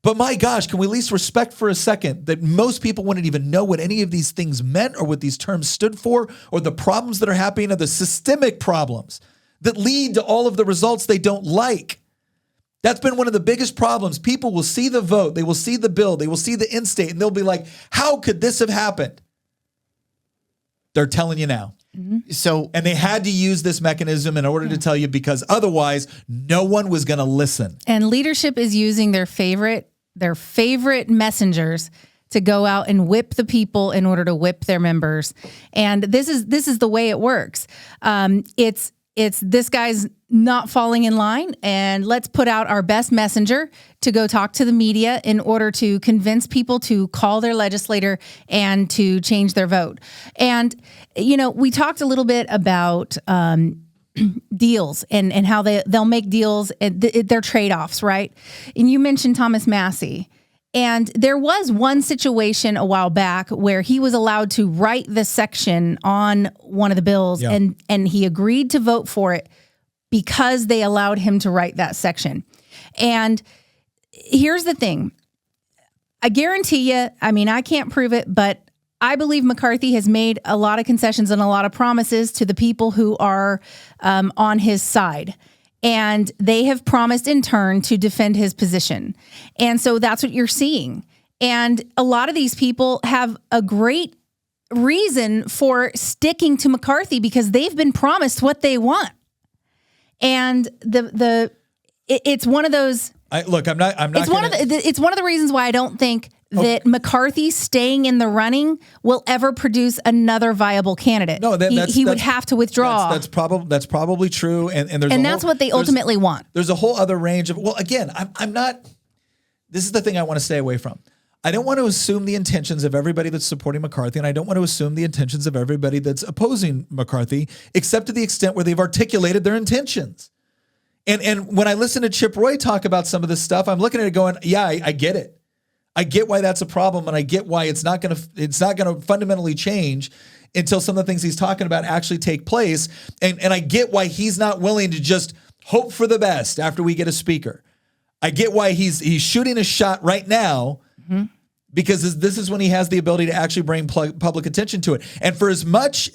But my gosh, can we at least respect for a second that most people wouldn't even know what any of these things meant or what these terms stood for, or the problems that are happening, or the systemic problems that lead to all of the results they don't like. That's been one of the biggest problems. People will see the vote, they will see the bill, they will see the end state, and they'll be like, how could this have happened? They're telling you now. And they had to use this mechanism in order to tell you, because otherwise no one was going to listen. And leadership is using their favorite messengers to go out and whip the people in order to whip their members. And this is the way it works. It's this guy's not falling in line, and let's put out our best messenger to go talk to the media in order to convince people to call their legislator and to change their vote. And, we talked a little bit about deals and how they'll make deals, and they're trade-offs, right? And you mentioned Thomas Massey. And there was one situation a while back where he was allowed to write the section on one of the bills, and he agreed to vote for it because they allowed him to write that section. And here's the thing. I guarantee you, I mean, I can't prove it, but I believe McCarthy has made a lot of concessions and a lot of promises to the people who are on his side. And they have promised in turn to defend his position. And so that's what you're seeing. And a lot of these people have a great reason for sticking to McCarthy because they've been promised what they want. And it's one of those. I'm not. It's one of the reasons why I don't think that McCarthy staying in the running will ever produce another viable candidate. No, he would have to withdraw. That's probably true. And that's what they ultimately want. There's a whole other range of. Well, again, I'm not. This is the thing I want to stay away from. I don't want to assume the intentions of everybody that's supporting McCarthy, and I don't want to assume the intentions of everybody that's opposing McCarthy, except to the extent where they've articulated their intentions. And when I listen to Chip Roy talk about some of this stuff, I'm looking at it going, yeah, I get it. I get why that's a problem, and I get why it's not going to fundamentally change until some of the things he's talking about actually take place. And I get why he's not willing to just hope for the best after we get a speaker. I get why he's shooting a shot right now because this is when he has the ability to actually bring public attention to it. And for as much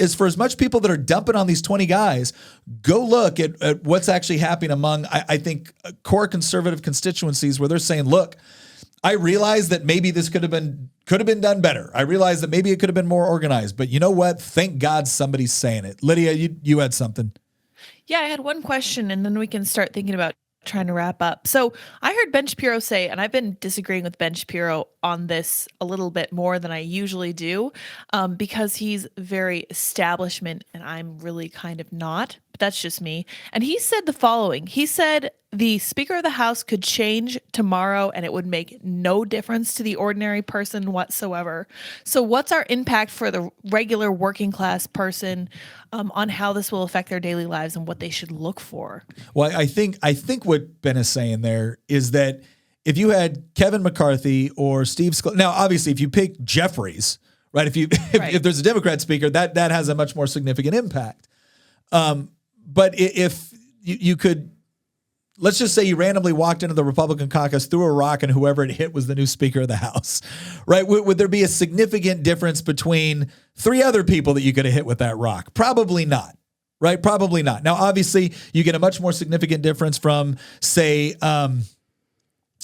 people that are dumping on these 20 guys, go look at what's actually happening among, I think, core conservative constituencies where they're saying, look, I realize that maybe this could have been done better. I realize that maybe it could have been more organized. But you know what? Thank God somebody's saying it. Lydia, you had something. Yeah, I had one question, and then we can start thinking about trying to wrap up. So I heard Ben Shapiro say, and I've been disagreeing with Ben Shapiro on this a little bit more than I usually do, because he's very establishment and I'm really kind of not, but that's just me. And he said the following. He said the Speaker of the House could change tomorrow and it would make no difference to the ordinary person whatsoever. So what's our impact for the regular working class person on how this will affect their daily lives and what they should look for? Well, I think what Ben is saying there is that if you had Kevin McCarthy or Steve Scalise, now obviously if you pick Jeffries, right? If there's a Democrat speaker, that has a much more significant impact. But if you could, let's just say you randomly walked into the Republican caucus, threw a rock, and whoever it hit was the new Speaker of the House, right? Would there be a significant difference between three other people that you could have hit with that rock? Probably not, right? Probably not. Now, obviously, you get a much more significant difference from, say,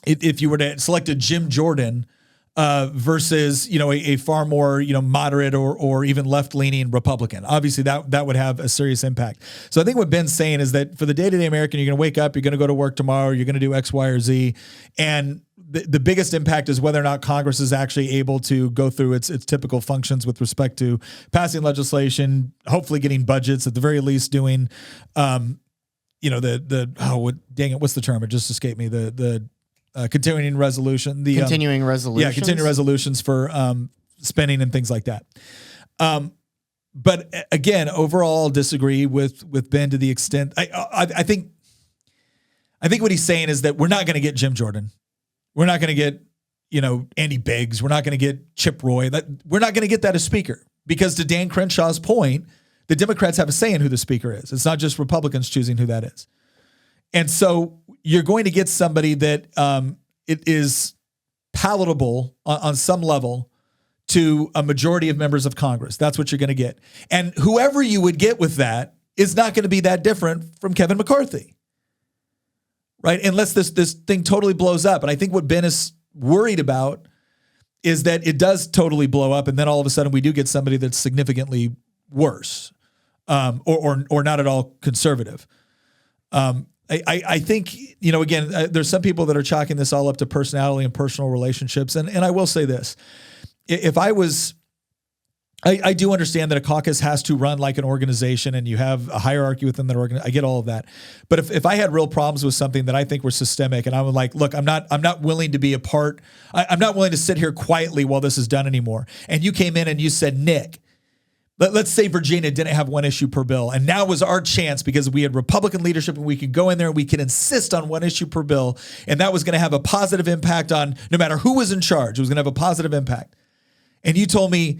if you were to select a Jim Jordan versus, a far more, moderate or even left-leaning Republican. Obviously, that would have a serious impact. So I think what Ben's saying is that for the day-to-day American, you're going to wake up, you're going to go to work tomorrow, you're going to do X, Y, or Z, and the biggest impact is whether or not Congress is actually able to go through its typical functions with respect to passing legislation, hopefully getting budgets, at the very least doing, what's the term? It just escaped me. The continuing resolution. Continuing resolutions. Yeah, continuing resolutions for spending and things like that. But again, overall, disagree with Ben to the extent I think what he's saying is that we're not going to get Jim Jordan. We're not going to get Andy Biggs. We're not going to get Chip Roy. We're not going to get that as speaker because, to Dan Crenshaw's point, the Democrats have a say in who the speaker is. It's not just Republicans choosing who that is. And so you're going to get somebody that it is palatable on some level to a majority of members of Congress. That's what you're going to get. And whoever you would get with that is not going to be that different from Kevin McCarthy, right? Unless this thing totally blows up. And I think what Ben is worried about is that it does totally blow up, and then all of a sudden we do get somebody that's significantly worse or not at all conservative. I think, again, there's some people that are chalking this all up to personality and personal relationships. And I will say this, I do understand that a caucus has to run like an organization and you have a hierarchy within that organization. I get all of that. But if I had real problems with something that I think were systemic and I was like, look, I'm not willing to be a part. I'm not willing to sit here quietly while this is done anymore. And you came in and you said, Nick, let's say Virginia didn't have one issue per bill, and now was our chance because we had Republican leadership and we could go in there and we could insist on one issue per bill, and that was going to have a positive impact on no matter who was in charge. It was going to have a positive impact. And you told me,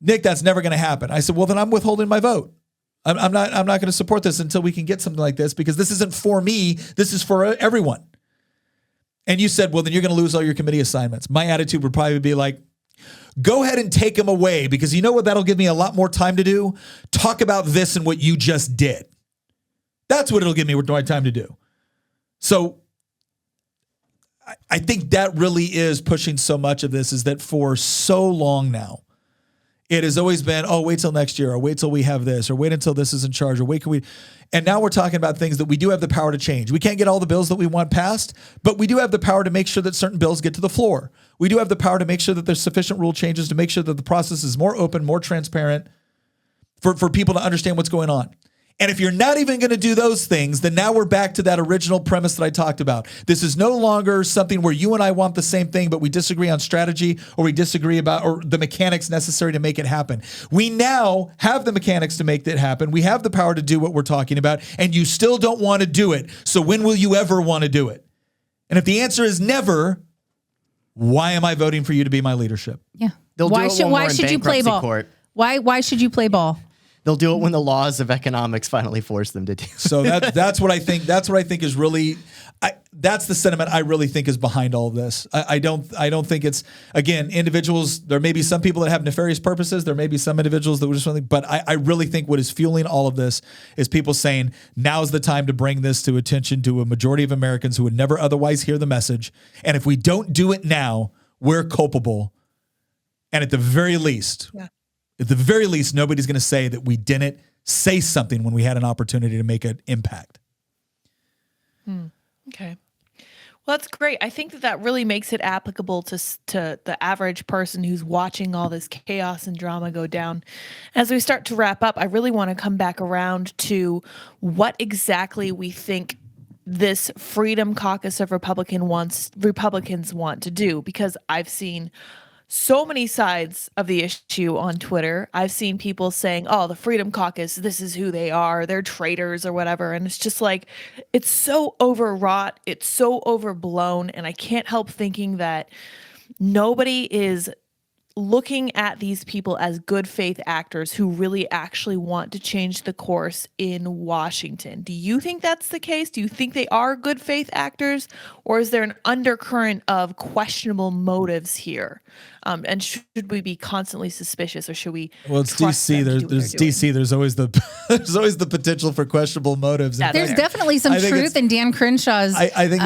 Nick, that's never going to happen. I said, well, then I'm withholding my vote. I'm not going to support this until we can get something like this because this isn't for me. This is for everyone. And you said, well, then you're going to lose all your committee assignments. My attitude would probably be like, go ahead and take them away because you know what that'll give me a lot more time to do? Talk about this and what you just did. That's what it'll give me more time to do. So I think that really is pushing so much of this is that for so long now, it has always been, oh, wait till next year or wait till we have this or wait until this is in charge or wait, can we? And now we're talking about things that we do have the power to change. We can't get all the bills that we want passed, but we do have the power to make sure that certain bills get to the floor. We do have the power to make sure that there's sufficient rule changes to make sure that the process is more open, more transparent for people to understand what's going on. And if you're not even going to do those things, then now we're back to that original premise that I talked about. This is no longer something where you and I want the same thing, but we disagree on strategy or we disagree about or the mechanics necessary to make it happen. We now have the mechanics to make that happen. We have the power to do what we're talking about, and you still don't want to do it. So when will you ever want to do it? And if the answer is never, why am I voting for you to be my leadership? Yeah. Why should you play ball? Court. Why should you play ball? They'll do it when the laws of economics finally force them to do. So that's what I think. That's what I think is really. That's the sentiment I really think is behind all of this. I don't think it's, again, individuals. There may be some people that have nefarious purposes. There may be some individuals that would just something. But I really think what is fueling all of this is people saying now's the time to bring this to attention to a majority of Americans who would never otherwise hear the message. And if we don't do it now, we're culpable. And at the very least. Yeah. At the very least, nobody's going to say that we didn't say something when we had an opportunity to make an impact. Okay. Well, that's great. I think that really makes it applicable to the average person who's watching all this chaos and drama go down. As we start to wrap up, I really want to come back around to what exactly we think this Freedom Caucus of Republicans want to do, because I've seen so many sides of the issue on Twitter. I've seen people saying, oh, the Freedom Caucus, this is who they are. They're traitors or whatever. And it's just like, it's so overwrought. It's so overblown. And I can't help thinking that nobody is looking at these people as good faith actors who really actually want to change the course in Washington. Do you think that's the case? Do you think they are good faith actors, or is there an undercurrent of questionable motives here? And should we be constantly suspicious, or should we? Well, it's DC. There's DC. There's always the potential for questionable motives. There's definitely some truth in Dan Crenshaw's. I think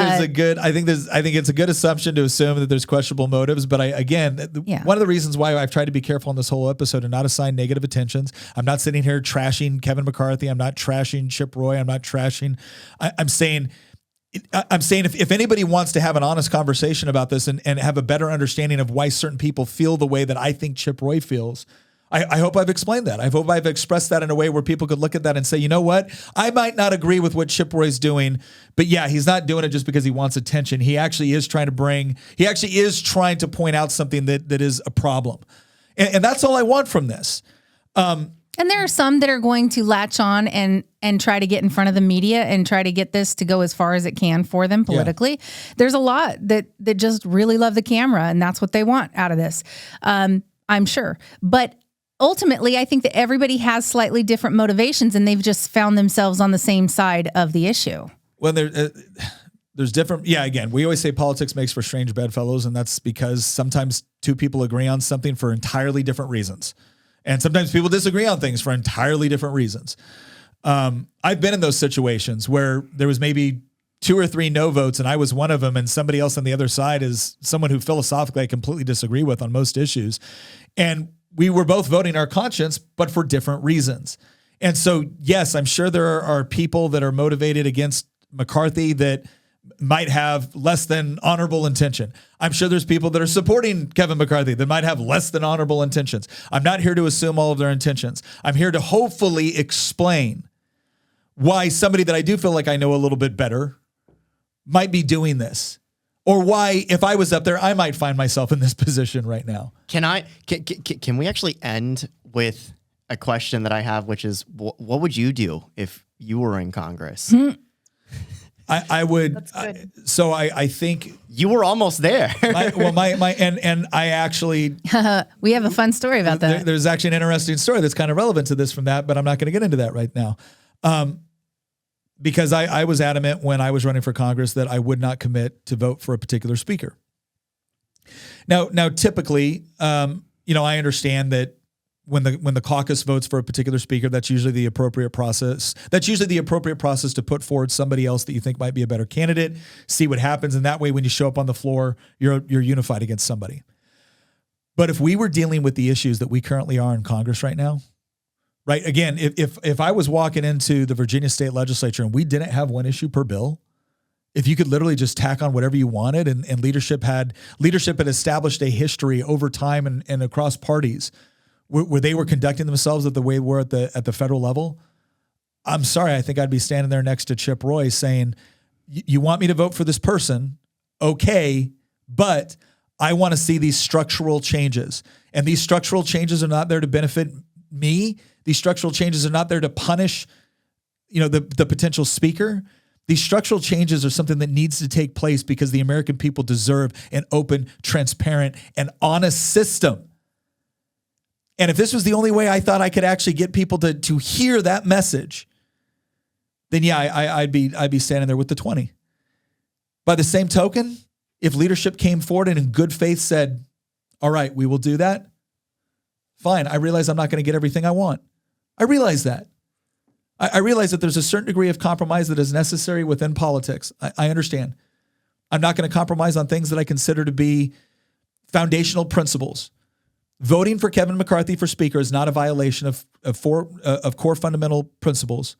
it's a good assumption to assume that there's questionable motives. But one of the reasons why I've tried to be careful in this whole episode and not assign negative attentions. I'm not sitting here trashing Kevin McCarthy. I'm not trashing Chip Roy. I'm not trashing. I'm saying if anybody wants to have an honest conversation about this and have a better understanding of why certain people feel the way that I think Chip Roy feels, I hope I've explained that. I hope I've expressed that in a way where people could look at that and say, you know what? I might not agree with what Chip Roy's doing, but yeah, he's not doing it just because he wants attention. He actually is trying to point out something that is a problem. And that's all I want from this. And there are some that are going to latch on and try to get in front of the media and try to get this to go as far as it can for them politically. Yeah. There's a lot that just really love the camera, and that's what they want out of this. I'm sure. But ultimately, I think that everybody has slightly different motivations, and they've just found themselves on the same side of the issue. Well, there's different. Yeah, again, we always say politics makes for strange bedfellows, and that's because sometimes two people agree on something for entirely different reasons. And sometimes people disagree on things for entirely different reasons. I've been in those situations where there was maybe 2 or 3 no votes, and I was one of them, and somebody else on the other side is someone who philosophically I completely disagree with on most issues. And we were both voting our conscience, but for different reasons. And so, yes, I'm sure there are people that are motivated against McCarthy that might have less than honorable intention. I'm sure there's people that are supporting Kevin McCarthy that might have less than honorable intentions. I'm not here to assume all of their intentions. I'm here to hopefully explain why somebody that I do feel like I know a little bit better might be doing this, or why, if I was up there, I might find myself in this position right now. Can we actually end with a question that I have, which is, what would you do if you were in Congress? I would. That's good. I think You were almost there. and I actually We have a fun story about that. there's actually an interesting story that's kind of relevant to this from that, but I'm not going to get into that right now. Because I was adamant when I was running for Congress that I would not commit to vote for a particular speaker. Now, typically, I understand that when the caucus votes for a particular speaker, that's usually the appropriate process. That's usually the appropriate process to put forward somebody else that you think might be a better candidate, see what happens, and that way, when you show up on the floor, you're unified against somebody. But if we were dealing with the issues that we currently are in Congress right now, right? Again, if I was walking into the Virginia State Legislature and we didn't have one issue per bill, if you could literally just tack on whatever you wanted, and leadership had established a history over time and across parties where they were conducting themselves the way we're at the federal level, I'm sorry, I think I'd be standing there next to Chip Roy saying, you want me to vote for this person? Okay, but I want to see these structural changes. And these structural changes are not there to benefit me. These structural changes are not there to punish, the potential speaker. These structural changes are something that needs to take place because the American people deserve an open, transparent, and honest system. And if this was the only way I thought I could actually get people to hear that message, then yeah, I'd be standing there with the 20. By the same token, if leadership came forward and in good faith said, all right, we will do that, fine. I realize I'm not going to get everything I want. I realize that. I realize that there's a certain degree of compromise that is necessary within politics. I understand. I'm not going to compromise on things that I consider to be foundational principles. Voting for Kevin McCarthy for Speaker is not a violation of core fundamental principles,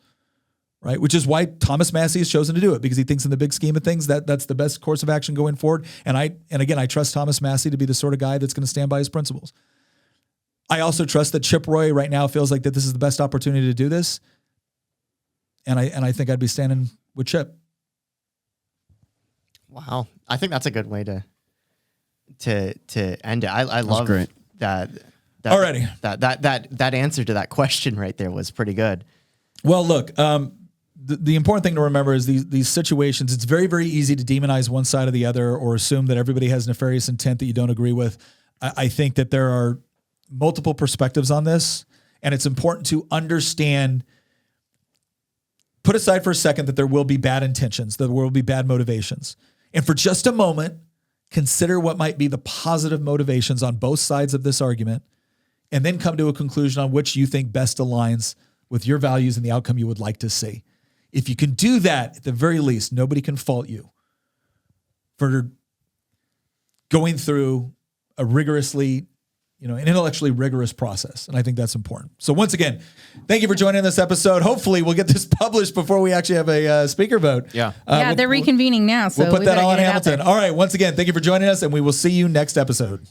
right? Which is why Thomas Massey has chosen to do it, because he thinks in the big scheme of things that's the best course of action going forward. And again, I trust Thomas Massey to be the sort of guy that's going to stand by his principles. I also trust that Chip Roy right now feels like that this is the best opportunity to do this. And I think I'd be standing with Chip. Wow. I think that's a good way to end it. I love great. that Alrighty. That answer to that question right there was pretty good. Well, look, the important thing to remember is these situations, it's very, very easy to demonize one side or the other or assume that everybody has nefarious intent that you don't agree with. I think that there are multiple perspectives on this, and it's important to understand, put aside for a second that there will be bad intentions, that there will be bad motivations. And for just a moment, consider what might be the positive motivations on both sides of this argument, and then come to a conclusion on which you think best aligns with your values and the outcome you would like to see. If you can do that, at the very least, nobody can fault you for going through a rigorously, an intellectually rigorous process. And I think that's important. So once again, thank you for joining this episode. Hopefully we'll get this published before we actually have a speaker vote. Yeah. They're reconvening now. So we'll put that better all on get it out Hamilton. there. All right. Once again, thank you for joining us, and we will see you next episode.